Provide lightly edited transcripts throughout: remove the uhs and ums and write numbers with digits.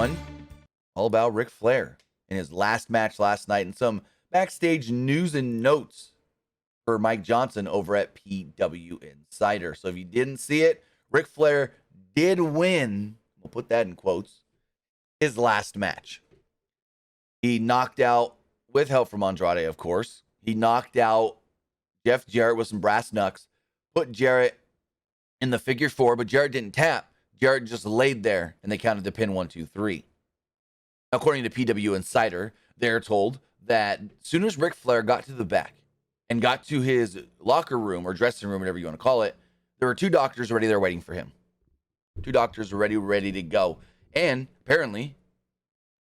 one, all about Ric Flair in his last match last night and some backstage news and notes for Mike Johnson over at PW Insider. So if you didn't see it, Ric Flair did win, we'll put that in quotes, his last match. He knocked out, with help from Andrade, of course, he knocked out Jeff Jarrett with some brass knucks, put Jarrett in the figure four, but Jarrett didn't tap. Jarrett just laid there, and they counted the pin 1, 2, 3. According to PW Insider, they're told that as soon as Ric Flair got to the back and got to his locker room or dressing room, whatever you want to call it, there were 2 doctors already there waiting for him. 2 doctors already ready to go. And apparently,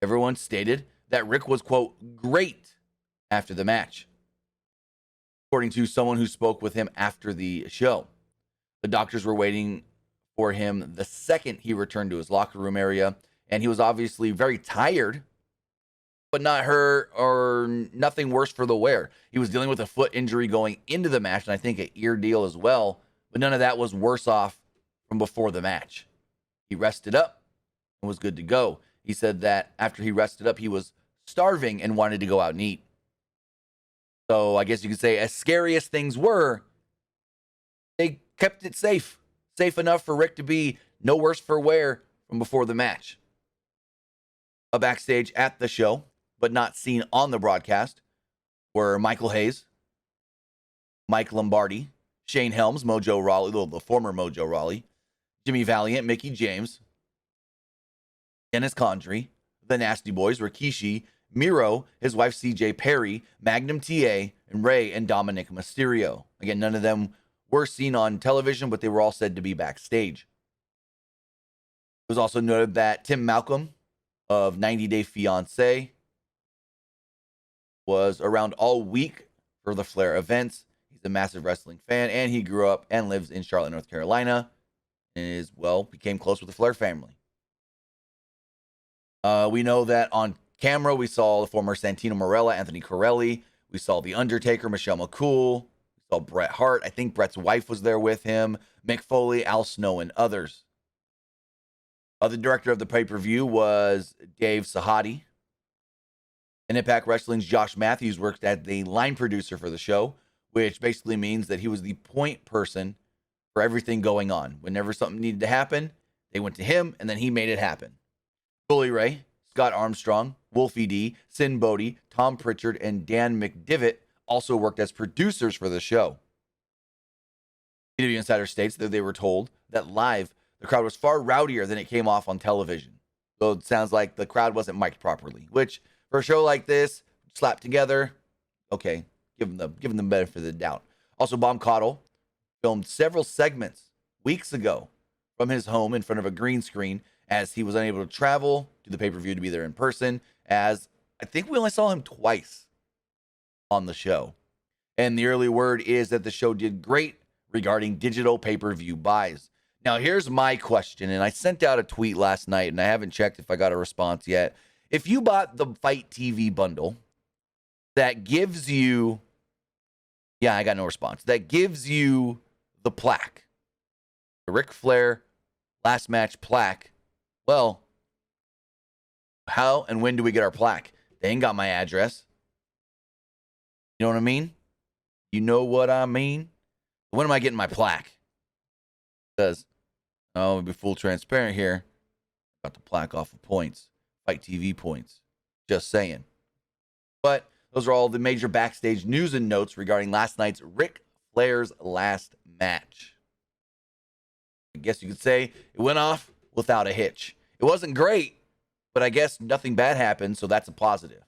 everyone stated that Rick was, quote, great after the match. According to someone who spoke with him after the show, the doctors were waiting for him the second he returned to his locker room area, and he was obviously very tired, but not hurt or nothing worse for the wear. He was dealing with a foot injury going into the match, and I think an ear deal as well, but none of that was worse off from before the match. He rested up and was good to go. He said that after he rested up, he was starving and wanted to go out and eat. So I guess you could say, as scary as things were, they kept it safe. Safe enough for Rick to be no worse for wear from before the match. A backstage at the show, but not seen on the broadcast, were Michael Hayes, Mike Lombardi, Shane Helms, Mojo Rawley, the former Mojo Rawley, Jimmy Valiant, Mickey James, Dennis Condrey, the Nasty Boys, Rikishi, Miro, his wife CJ Perry, Magnum TA, and Ray and Dominic Mysterio. Again, none of them were seen on television, but they were all said to be backstage. It was also noted that Tim Malcolm of 90 Day Fiancé was around all week for the Flair events. He's a massive wrestling fan, and he grew up and lives in Charlotte, North Carolina, and became close with the Flair family. We know that on camera, we saw the former Santino Marella, Anthony Corelli. We saw The Undertaker, Michelle McCool. We saw Bret Hart. I think Bret's wife was there with him. Mick Foley, Al Snow, and others. The director of the pay-per-view was Dave Sahadi. And Impact Wrestling's Josh Matthews worked as the line producer for the show, which basically means that he was the point person for everything going on. Whenever something needed to happen, they went to him, and then he made it happen. Bully Ray, Scott Armstrong, Wolfie D, Sin Bodie, Tom Pritchard, and Dan McDivitt also worked as producers for the show. PW Insider states that they were told that live, the crowd was far rowdier than it came off on television. So it sounds like the crowd wasn't mic'd properly, which for a show like this, slapped together, okay, give them the benefit of the doubt. Also, Bob Caudle filmed several segments weeks ago from his home in front of a green screen, as he was unable to travel to the pay-per-view to be there in person, as I think we only saw him twice on the show. And the early word is that the show did great regarding digital pay-per-view buys. Now, here's my question, and I sent out a tweet last night, and I haven't checked if I got a response yet. If you bought the Fight TV bundle that gives you, I got no response, that gives you the plaque, the Ric Flair last match plaque, well, how and when do we get our plaque? They ain't got my address. You know what I mean? You know what I mean? When am I getting my plaque? Because, I'll be full transparent here. Got the plaque off of points. Fight TV points. Just saying. But those are all the major backstage news and notes regarding last night's Ric Flair's last match. I guess you could say it went off without a hitch. It wasn't great, but I guess nothing bad happened, so that's a positive.